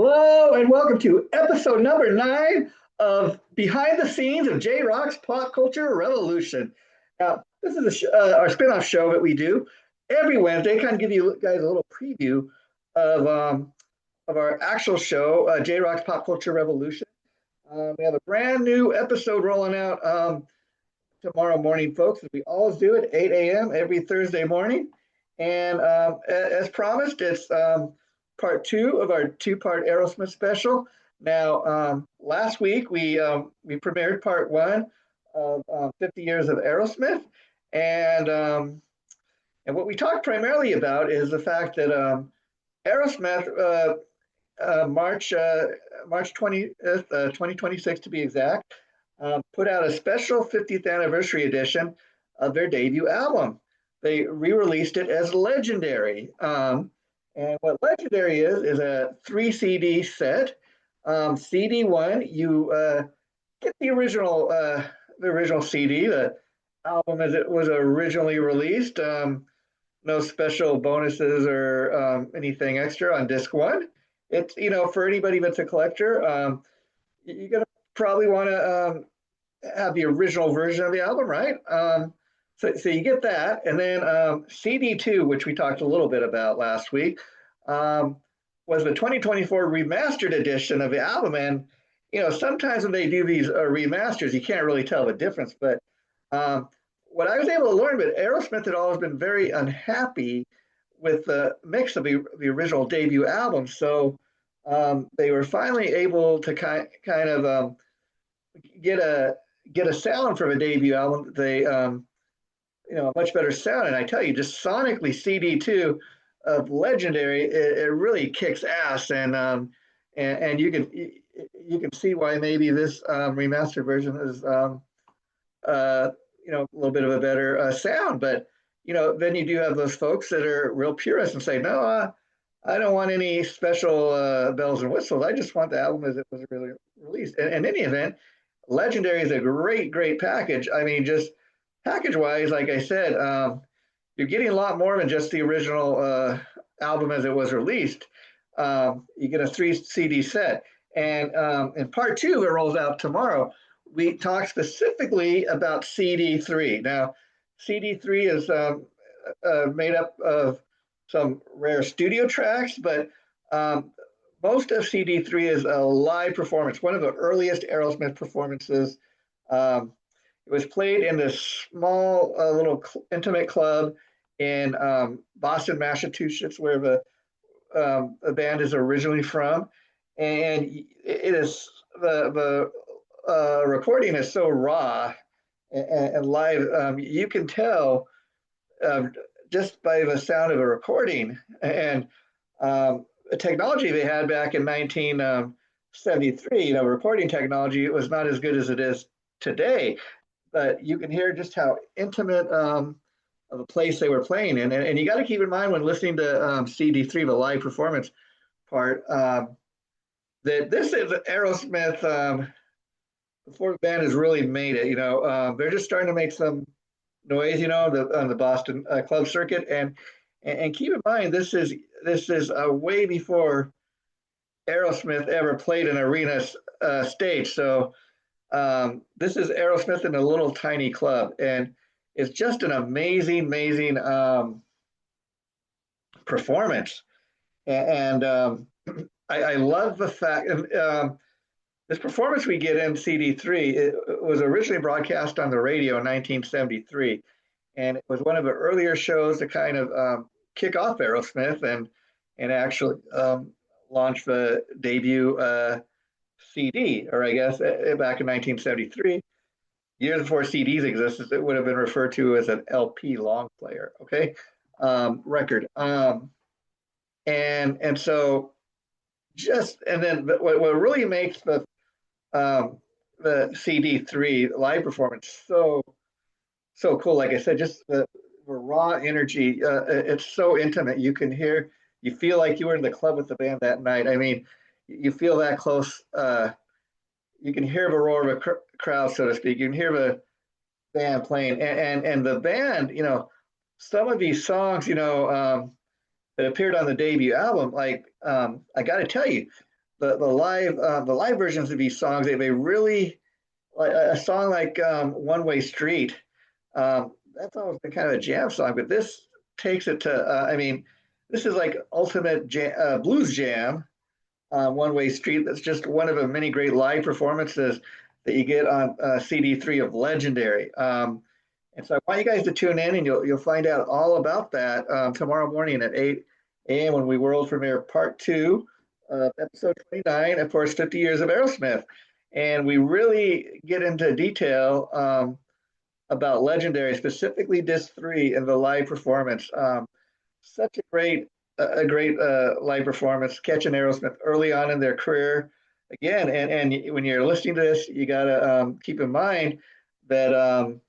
Hello and welcome to episode number 9 of Behind the Scenes of JRock's Pop Culture Revolution. Now, this is our spin-off show that we do every Wednesday, kind of give you guys a little preview of, um, of our actual show, JRock's Pop Culture Revolution. We have a brand new episode rolling out tomorrow morning, folks, as we always do at 8 a.m. every Thursday morning. And as promised, it's part 2 of our 2-part Aerosmith special. Now, last week we premiered part 1 of 50 years of Aerosmith, and what we talked primarily about is the fact that Aerosmith March 20th, 2026 to be exact, put out a special 50th anniversary edition of their debut album. They re-released it as Legendary. And what Legendary is a 3 CD set. CD one, you get the original CD, the album as it was originally released. No special bonuses or anything extra on disc one. It's, for anybody that's a collector, you're gonna probably want to have the original version of the album, right? So you get that, and then CD2, which we talked a little bit about last week, was the 2024 remastered edition of the album. And sometimes when they do these remasters, you can't really tell the difference. But what I was able to learn, but Aerosmith had always been very unhappy with the mix of the original debut album. So they were finally able to kind of get a sound from a debut album. They a much better sound. And I tell you, just sonically, CD2 of Legendary, it really kicks ass, and you can see why maybe this remastered version is a little bit of a better sound. But then you do have those folks that are real purists and say, no, I don't want any special bells and whistles. I just want the album as it was really released. And in any event, Legendary is a great package. I mean, just package-wise, like I said, you're getting a lot more than just the original album as it was released. You get a 3 CD set. And in part 2, it rolls out tomorrow, we talk specifically about CD3. Now, CD3 is made up of some rare studio tracks, but most of CD3 is a live performance, one of the earliest Aerosmith performances. It was played in this small little intimate club in Boston, Massachusetts, where the band is originally from. And it is the recording is so raw and live. You can tell just by the sound of a recording. And the technology they had back in 1973, recording technology, it was not as good as it is today. But you can hear just how intimate of a place they were playing in. And you got to keep in mind when listening to CD3, the live performance part, that this is Aerosmith before the band has really made it. They're just starting to make some noise, on the Boston club circuit. And keep in mind, this is way before Aerosmith ever played an arena stage. So this is Aerosmith in a little tiny club, and it's just an amazing performance. And I love the fact this performance we get in CD3. It was originally broadcast on the radio in 1973, and it was one of the earlier shows to kind of kick off Aerosmith and actually launch the debut CD, or I guess back in 1973, years before CDs existed, it would have been referred to as an LP long player, okay, record. And so and then what really makes the CD3 live performance so cool, like I said, just the raw energy. It's so intimate. You feel like you were in the club with the band that night. I mean, you feel that close. You can hear the roar of a crowd, so to speak. You can hear the band playing, and the band. Some of these songs, that appeared on the debut album. Like I got to tell you, the live versions of these songs, they have a really like a song like One Way Street. That's always been kind of a jam song, but this takes it to. I mean, this is like ultimate blues jam. One Way Street. That's just one of the many great live performances that you get on CD3 of Legendary. And so I want you guys to tune in, and you'll find out all about that tomorrow morning at 8 a.m. when we world premiere part two of episode 29, of course, 50 years of Aerosmith. And we really get into detail about Legendary, specifically disc three and the live performance. Such a great live performance, catching Aerosmith early on in their career. Again, and when you're listening to this, you got to keep in mind that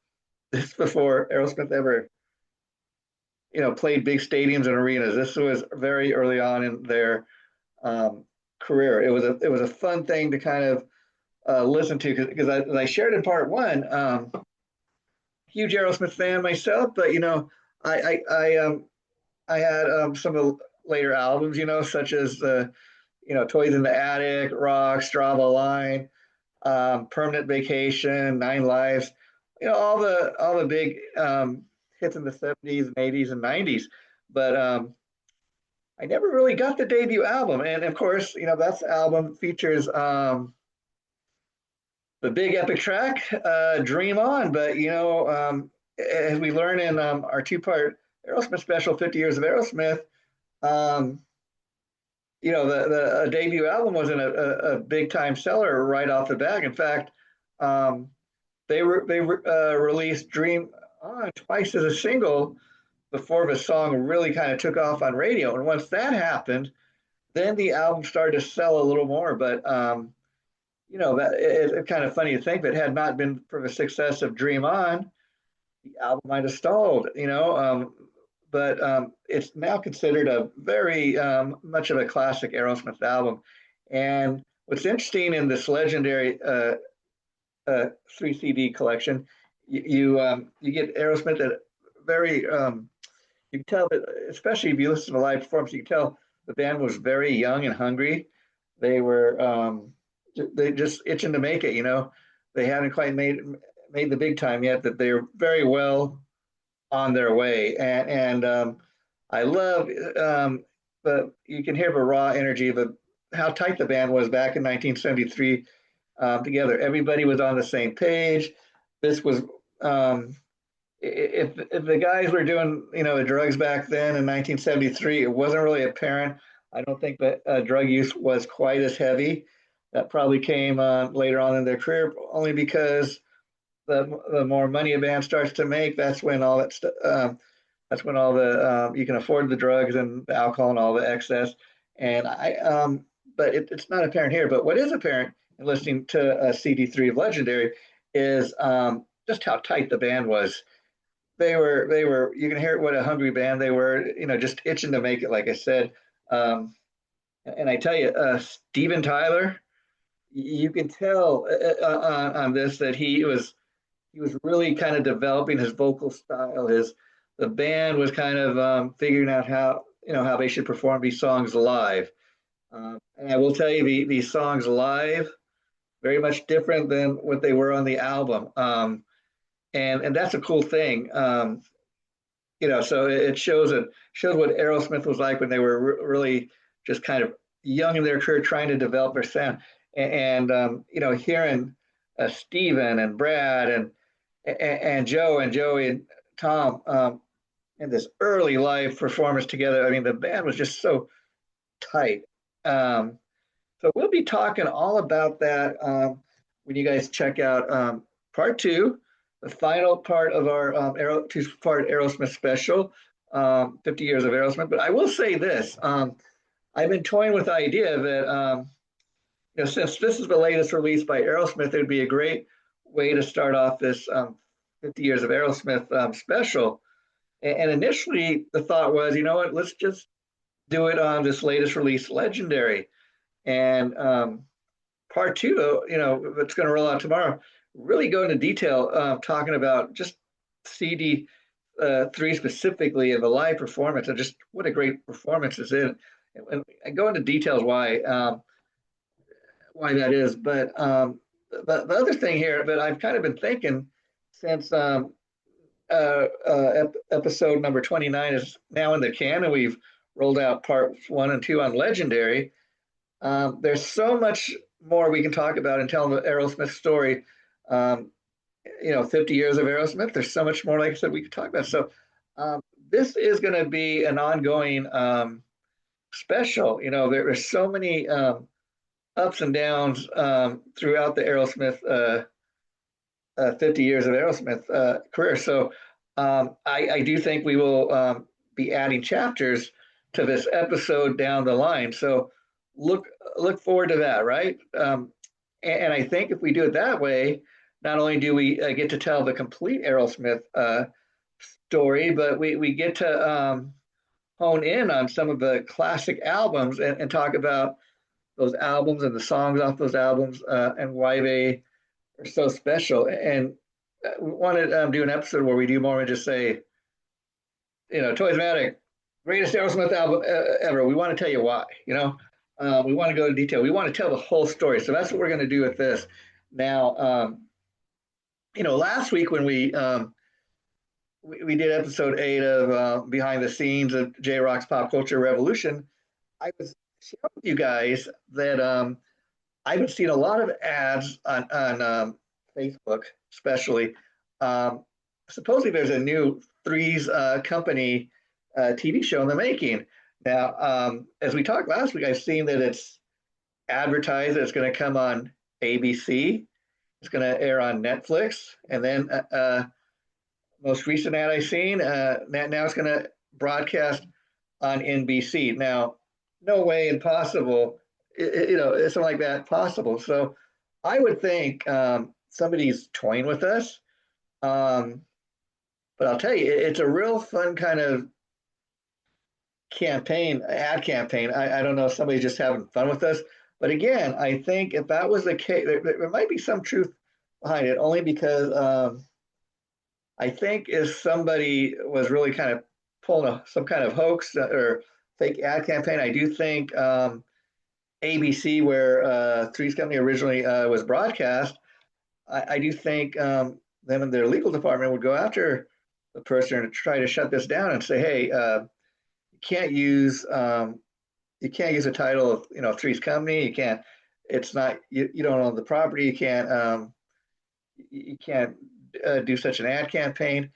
this is before Aerosmith ever, played big stadiums and arenas. This was very early on in their career. It was a fun thing to kind of listen to because as I shared in part one, huge Aerosmith fan myself, but I had some of the later albums, such as Toys in the Attic, Rock, Strava Line, Permanent Vacation, Nine Lives, all the big hits in the 70s and 80s and 90s. But I never really got the debut album. And of course, that's the album features the big epic track, Dream On. But, as we learn in our two-part Aerosmith special, 50 Years of Aerosmith, um, the debut album wasn't a big time seller right off the bat. In fact, they released Dream On twice as a single before the song really kind of took off on radio. And once that happened, then the album started to sell a little more. But that it's kind of funny to think that had not been for the success of Dream On, the album might have stalled. But it's now considered a very much of a classic Aerosmith album. And what's interesting in this Legendary 3 CD collection, you get Aerosmith at very you can tell that, especially if you listen to the live performance, you can tell the band was very young and hungry. They were they just itching to make it. They hadn't quite made the big time yet. That they're very well on their way. And I love but you can hear the raw energy of how tight the band was back in 1973 together. Everybody was on the same page. This was if the guys were doing the drugs back then in 1973, it wasn't really apparent. I don't think that drug use was quite as heavy. That probably came later on in their career, only because the more money a band starts to make, that's when all that that's when all the you can afford the drugs and the alcohol and all the excess. And but it's not apparent here. But what is apparent in listening to CD3 of Legendary is just how tight the band was. They were. You can hear what a hungry band they were. Just itching to make it. Like I said, and I tell you, Steven Tyler, you can tell on this that he was really kind of developing his vocal style. The band was kind of figuring out how they should perform these songs live. And I will tell you, these songs live very much different than what they were on the album. And that's a cool thing. So it shows what Aerosmith was like when they were really just kind of young in their career, trying to develop their sound. And hearing Steven and Brad and Joe and Joey and Tom in this early live performance together. I mean, the band was just so tight. So we'll be talking all about that when you guys check out part two, the final part of our two-part Aerosmith special, 50 Years of Aerosmith. But I will say this. I've been toying with the idea that, since this is the latest release by Aerosmith, it would be a great way to start off this 50 Years of Aerosmith special. And initially, the thought was, you know what, let's just do it on this latest release, Legendary. And part two, that's going to roll out tomorrow, really go into detail talking about just CD three specifically and the live performance and just what a great performance is in. And go into details why. why that is. But the other thing here, but I've kind of been thinking since episode number 29 is now in the can, and we've rolled out parts one and two on Legendary. There's so much more we can talk about and tell the Aerosmith story. 50 years of Aerosmith. There's so much more, like I said, we could talk about. So this is going to be an ongoing special. There's so many ups and downs throughout the Aerosmith 50 years of Aerosmith career. So I do think we will be adding chapters to this episode down the line. So look forward to that, right? And I think if we do it that way, not only do we get to tell the complete Aerosmith story, but we get to hone in on some of the classic albums and talk about those albums and the songs off those albums and why they are so special. And we want to do an episode where we do more than just say, Toysmatic, greatest Aerosmith album ever. We want to tell you why, we want to go into detail. We want to tell the whole story. So that's what we're going to do with this. Now, last week when we did episode 8 of Behind the Scenes of JRock's Pop Culture Revolution, I was sharing with you guys that I've been seeing a lot of ads on Facebook, especially. Supposedly there's a new Three's Company TV show in the making. Now, as we talked last week, I've seen that it's advertised that it's going to come on ABC. It's going to air on Netflix. And then most recent ad I've seen, now it's going to broadcast on NBC. Now, no way impossible, something like that possible. So I would think somebody's toying with us. But I'll tell you, it's a real fun kind of ad campaign. I don't know if somebody's just having fun with us. But again, I think if that was the case, there might be some truth behind it, only because I think if somebody was really kind of pulling some kind of hoax or fake ad campaign, I do think ABC, where Three's Company originally was broadcast, I do think them and their legal department would go after the person and try to shut this down and say, hey, you can't use a title of Three's Company. You can't. It's not. You don't own the property. You can't. You can't do such an ad campaign.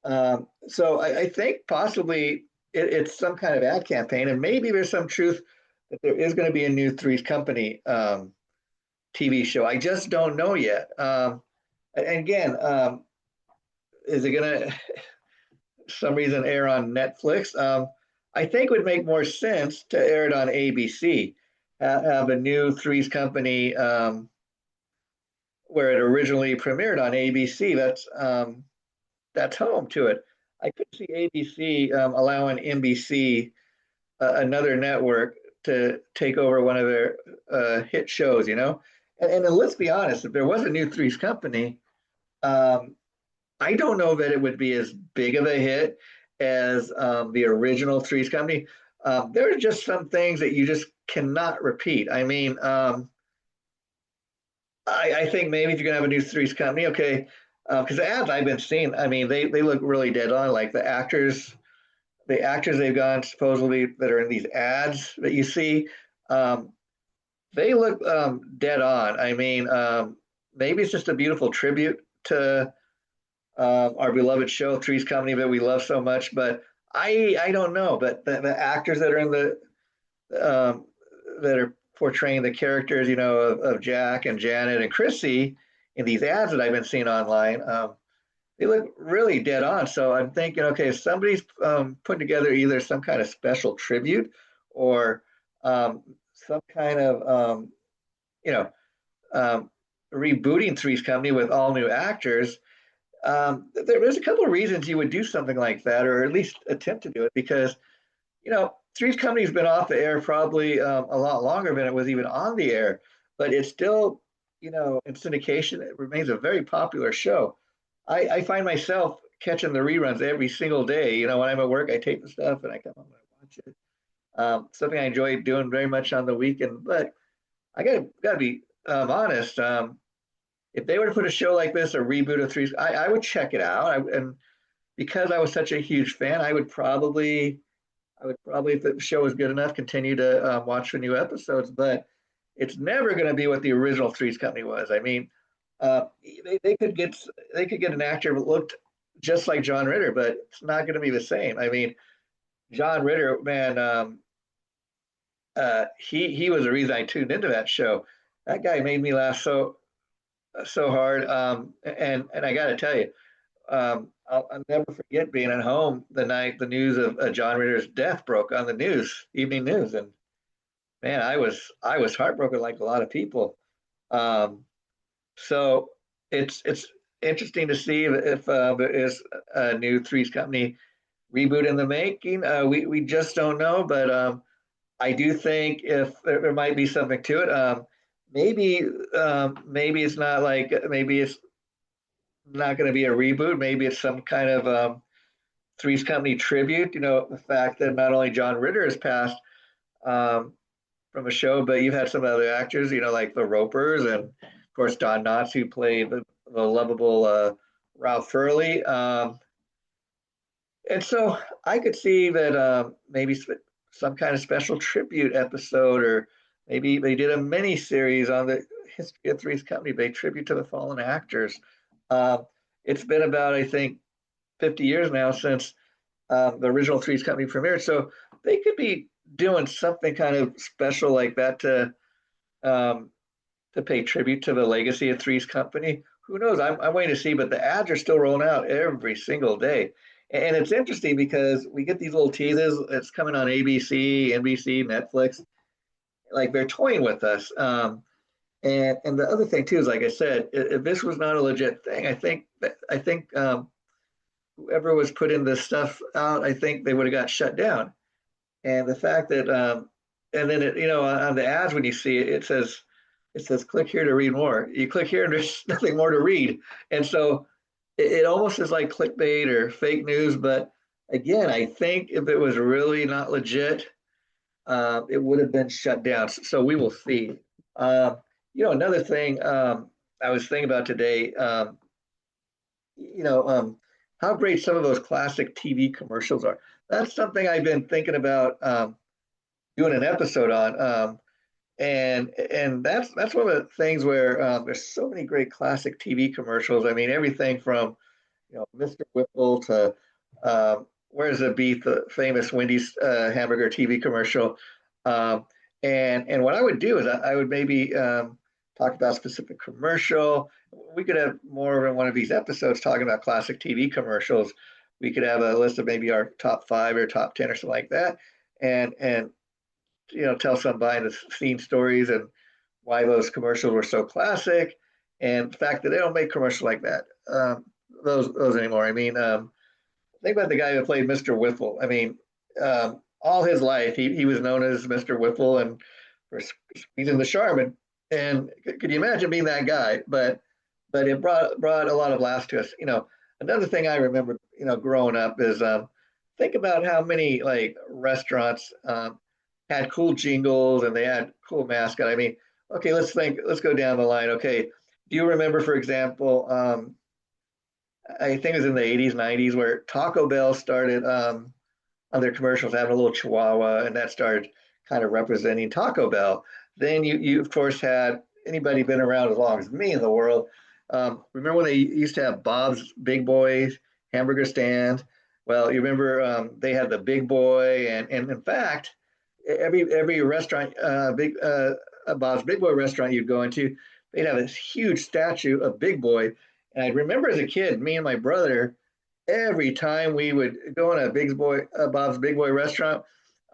So I think possibly it's some kind of ad campaign, and maybe there's some truth that there is going to be a new Three's Company TV show. I just don't know yet. And again, is it going to some reason air on Netflix? I think it would make more sense to air it on ABC, have a new Three's Company where it originally premiered on ABC. That's home to it. I could see ABC allowing NBC, another network, to take over one of their hit shows. And let's be honest, if there was a new Three's Company, I don't know that it would be as big of a hit as the original Three's Company. There are just some things that you just cannot repeat. I mean, I think maybe if you're gonna have a new Three's Company, okay, because the ads I've been seeing, I mean, they look really dead on. Like the actors they've gone supposedly that are in these ads that you see, they look dead on. I mean, maybe it's just a beautiful tribute to our beloved show, Three's Company, that we love so much. But I don't know. But the actors that are in the that are portraying the characters, of Jack and Janet and Chrissy in these ads that I've been seeing online, they look really dead on. So I'm thinking, okay, if somebody's putting together either some kind of special tribute or some kind of, rebooting Three's Company with all new actors, there's a couple of reasons you would do something like that, or at least attempt to do it, because Three's Company's been off the air probably a lot longer than it was even on the air, but it's still, in syndication, it remains a very popular show. I find myself catching the reruns every single day. When I'm at work, I tape the stuff and I come home and I watch it. Something I enjoy doing very much on the weekend, but I gotta be honest. If they were to put a show like this, a reboot of Three's, I would check it out. And because I was such a huge fan, I would probably, if the show was good enough, continue to watch the new episodes. But it's never going to be what the original Three's Company was. I mean, uh, they could get an actor who looked just like John Ritter, but it's not going to be the same. I mean, John Ritter, man, he was the reason I tuned into that show. That guy made me laugh so hard. And I got to tell you, I'll never forget being at home the night the news of John Ritter's death broke on the news, evening news, and man, I was heartbroken like a lot of people. Um, so it's interesting to see if there is a new Three's Company reboot in the making. We just don't know, but I do think if there might be something to it. Maybe maybe it's not like maybe it's not going to be a reboot. Maybe it's some kind of Three's Company tribute. You know, the fact that not only John Ritter has passed um, from a show, but you've had some other actors, you know, like the Ropers and of course Don Knotts, who played the lovable Ralph Furley. And so I could see that maybe some kind of special tribute episode, or maybe they did a mini series on the history of Three's Company. They tribute to the fallen actors. Uh, it's been about, I think, 50 years now since the original Three's Company premiered. So they could be doing something kind of special like that um, to pay tribute to the legacy of Three's Company. Who knows? I'm waiting to see, but the ads are still rolling out every single day. And it's interesting because we get these little teases. It's coming on ABC, NBC, Netflix. Like they're toying with us. And the other thing too is, like I said, if this was not a legit thing, I think whoever was putting this stuff out, I think they would have got shut down. And the fact that, and then it, you know, on the ads when you see it, it says click here to read more. You click here and there's nothing more to read. And so it almost is like clickbait or fake news. But again, I think if it was really not legit, it would have been shut down. So we will see. Um, you know, another thing I was thinking about today, you know, how great some of those classic TV commercials are. That's something I've been thinking about doing an episode on. And that's one of the things where there's so many great classic TV commercials. I mean, everything from Mr. Whipple to Where's the Beef, the famous Wendy's hamburger TV commercial. Um, and what I would do is I would maybe talk about a specific commercial. We could have more than one of these episodes talking about classic TV commercials. We could have a list of maybe our top five or top 10 or something like that, and tell some behind the scenes stories and why those commercials were so classic, and the fact that they don't make commercials like that those anymore. I mean, think about the guy who played Mr. Whipple. I mean, all his life he was known as Mr. Whipple and for squeezing the Charmin. And could you imagine being that guy? But it brought a lot of laughs to us. Another thing I remember, growing up is think about how many like restaurants had cool jingles and they had cool mascot. I mean, okay, let's go down the line. Okay, do you remember, for example, I think it was in the 80s, 90s, where Taco Bell started on their commercials having a little chihuahua, and that started kind of representing Taco Bell. Then you of course had anybody been around as long as me in the world. Remember when they used to have Bob's Big Boy hamburger stand? Well, you remember they had the Big Boy, and in fact, every restaurant, big Bob's Big Boy restaurant you'd go into, they'd have this huge statue of Big Boy. And I remember as a kid, me and my brother, every time we would go in a Bob's Big Boy restaurant,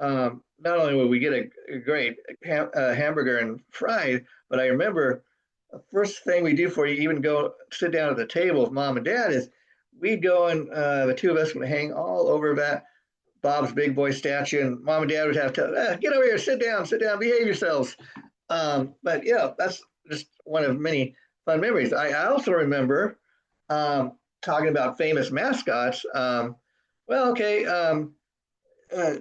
not only would we get a great hamburger and fries, but I remember the first thing we do before you even go sit down at the table with mom and dad is we'd go and the two of us would hang all over that Bob's Big Boy statue, and mom and dad would have to get over here, sit down, behave yourselves. But yeah, that's just one of many fun memories. I also remember talking about famous mascots. Well, okay,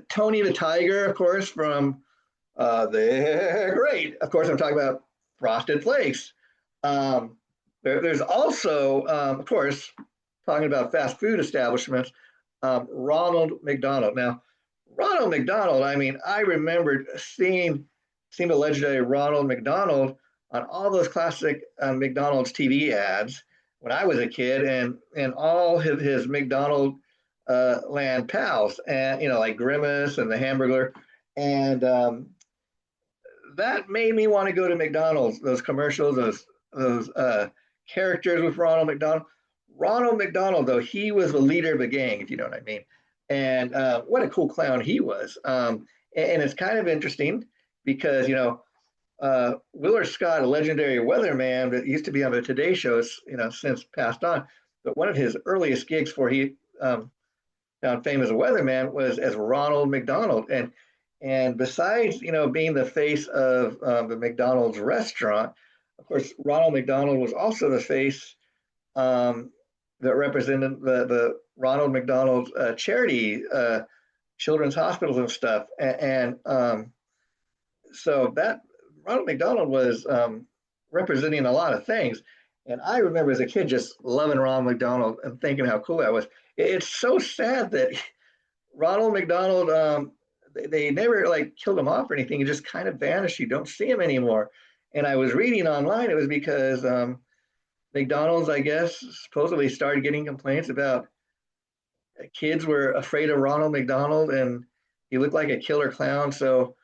Tony the Tiger, of course, from They're great. Of course, I'm talking about Frosted Flakes. Um, there's also, of course, talking about fast food establishments, Ronald McDonald. Now, Ronald McDonald, I mean, I remembered seeing the legendary Ronald McDonald on all those classic McDonald's TV ads when I was a kid, and all his McDonald land pals, and like Grimace and the Hamburglar, and that made me want to go to McDonald's. Those commercials, those characters with Ronald McDonald. Ronald McDonald, though, he was the leader of the gang, if you know what I mean. And what a cool clown he was. And it's kind of interesting because Willard Scott, a legendary weatherman that used to be on the Today Show, since passed on. But one of his earliest gigs before he found fame as a weatherman was as Ronald McDonald. And besides, being the face of the McDonald's restaurant, of course, Ronald McDonald was also the face that represented the Ronald McDonald charity, children's hospitals and stuff. And so that Ronald McDonald was representing a lot of things. And I remember as a kid just loving Ronald McDonald and thinking how cool that was. It's so sad that Ronald McDonald, they never like killed him off or anything. He just kind of vanished. You don't see him anymore. And I was reading online, it was because McDonald's, I guess, supposedly started getting complaints about kids were afraid of Ronald McDonald and he looked like a killer clown. So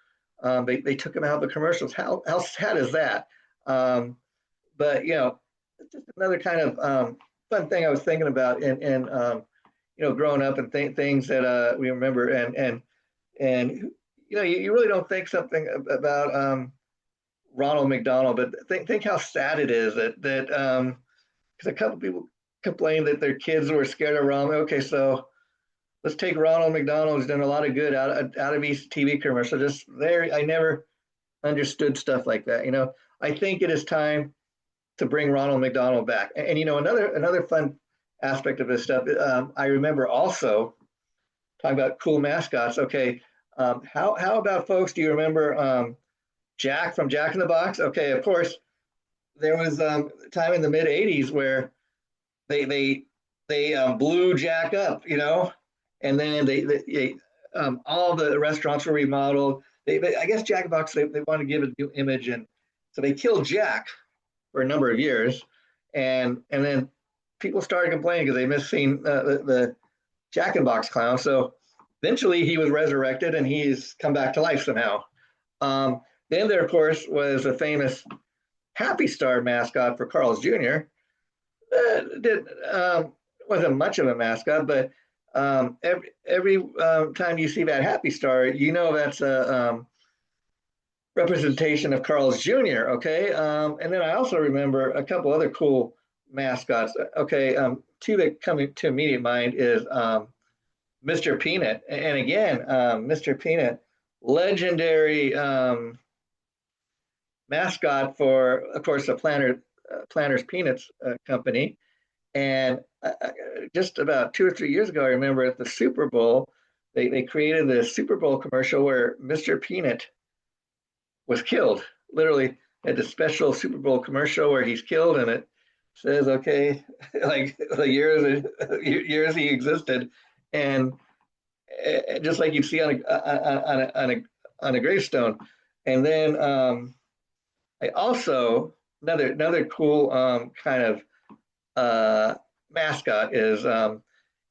they took him out of the commercials. How sad is that? But, it's just another kind of fun thing I was thinking about and growing up and things that we remember. And you really don't think something about Ronald McDonald, but think how sad it is that because a couple people complained that their kids were scared of Ronald. Okay, so let's take Ronald McDonald, who's done a lot of good out of these TV commercials. Just there, I never understood stuff like that. I think it is time to bring Ronald McDonald back. And another fun aspect of this stuff. I remember also talking about cool mascots. Okay, how about folks? Do you remember Jack from Jack in the Box? Okay, of course. There was a time in the mid '80s where they blew Jack up, and then all the restaurants were remodeled. I guess Jack in the Box they wanted to give it a new image, and so they killed Jack for a number of years, and then people started complaining because they missed seeing the Jack in the Box clown. So eventually he was resurrected and he's come back to life somehow. Then there, of course, was a famous Happy Star mascot for Carl's Jr. Wasn't much of a mascot, but every time you see that Happy Star, that's a representation of Carl's Jr. Okay, and then I also remember a couple other cool mascots. Okay, two that come to immediate mind is Mr. Peanut, and again, Mr. Peanut, legendary mascot for, of course, the Planters Peanuts company. And just about 2 or 3 years ago, I remember at the Super Bowl, they created the Super Bowl commercial where Mr. Peanut was killed. Literally, had the special Super Bowl commercial where he's killed, and it says, okay, like the years he existed, and just like you see on a gravestone. And then I also another cool kind of mascot is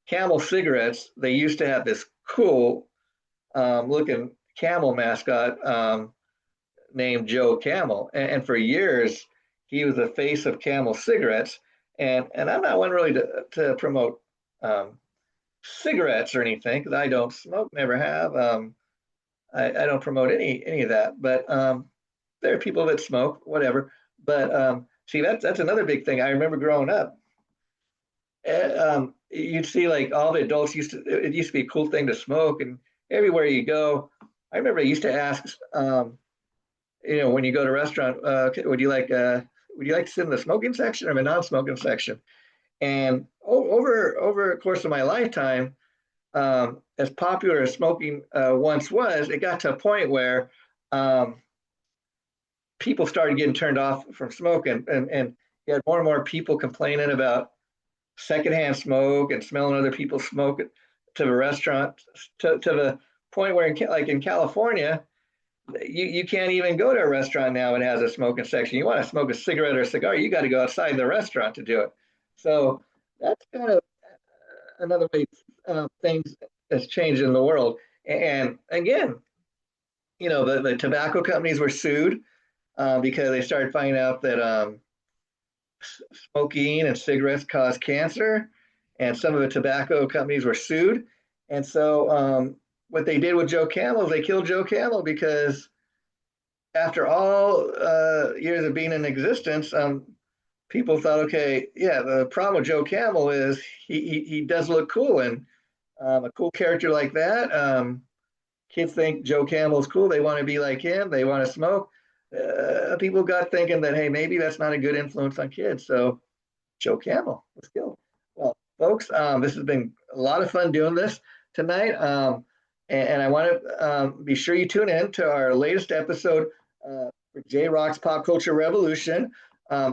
Camel cigarettes. They used to have this cool looking camel mascot named Joe Camel, and for years he was the face of Camel cigarettes. And I'm not one really to promote cigarettes or anything because I don't smoke, never have. I don't promote any of that, but there are people that smoke, whatever. But see, that's another big thing. I remember growing up, you'd see like all the adults it used to be a cool thing to smoke, and everywhere you go, I remember I used to ask, when you go to a restaurant, would you like to sit in the smoking section or the non-smoking section? And over the course of my lifetime, as popular as smoking once was, it got to a point where um, people started getting turned off from smoking, and you had more and more people complaining about secondhand smoke and smelling other people's smoke to the restaurant, to the point where like in California, you can't even go to a restaurant now and it has a smoking section. You want to smoke a cigarette or a cigar, you got to go outside the restaurant to do it. So that's kind of another way things has changed in the world. And again, the tobacco companies were sued because they started finding out that smoking and cigarettes cause cancer, and some of the tobacco companies were sued. And so what they did with Joe Camel is they killed Joe Camel because after all years of being in existence, people thought, okay, yeah, the problem with Joe Camel is he does look cool, and a cool character like that, kids think Joe Camel's cool. They want to be like him. They want to smoke. People got thinking that, hey, maybe that's not a good influence on kids. So Joe Camel was killed. Well, folks, this has been a lot of fun doing this tonight. And I want to be sure you tune in to our latest episode for JRock's Pop Culture Revolution.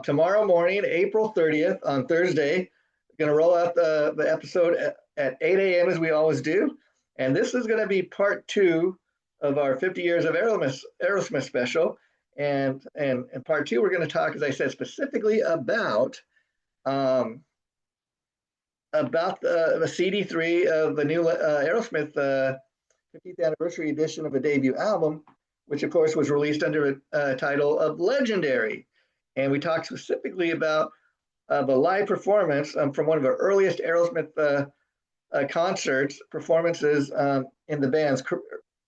Tomorrow morning, April 30th, on Thursday, going to roll out the episode at 8 a.m. as we always do. And this is going to be part 2 of our 50 years of Aerosmith special. And part 2, we're going to talk, as I said, specifically about the CD3 of the new Aerosmith 50th anniversary edition of a debut album, which of course was released under a title of Legendary. And we talked specifically about the live performance from one of the earliest Aerosmith concerts, performances in the band's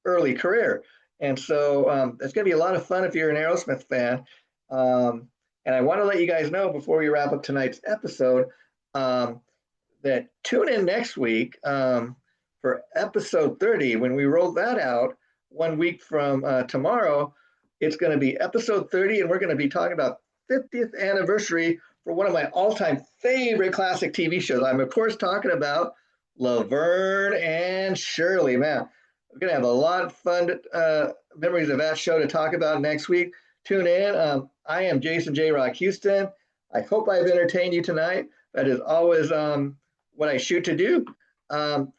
early career. And so it's going to be a lot of fun if you're an Aerosmith fan. And I want to let you guys know before we wrap up tonight's episode that tune in next week for episode 30. When we roll that out 1 week from tomorrow, it's going to be episode 30, and we're going to be talking about 50th anniversary for one of my all-time favorite classic TV shows. I'm, of course, talking about Laverne and Shirley. Man, we're going to have a lot of fun memories of that show to talk about next week. Tune in. I am Jason JRock Houston. I hope I've entertained you tonight. That is always what I shoot to do.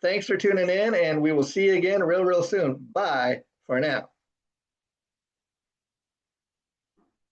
Thanks for tuning in, and we will see you again real soon. Bye for now.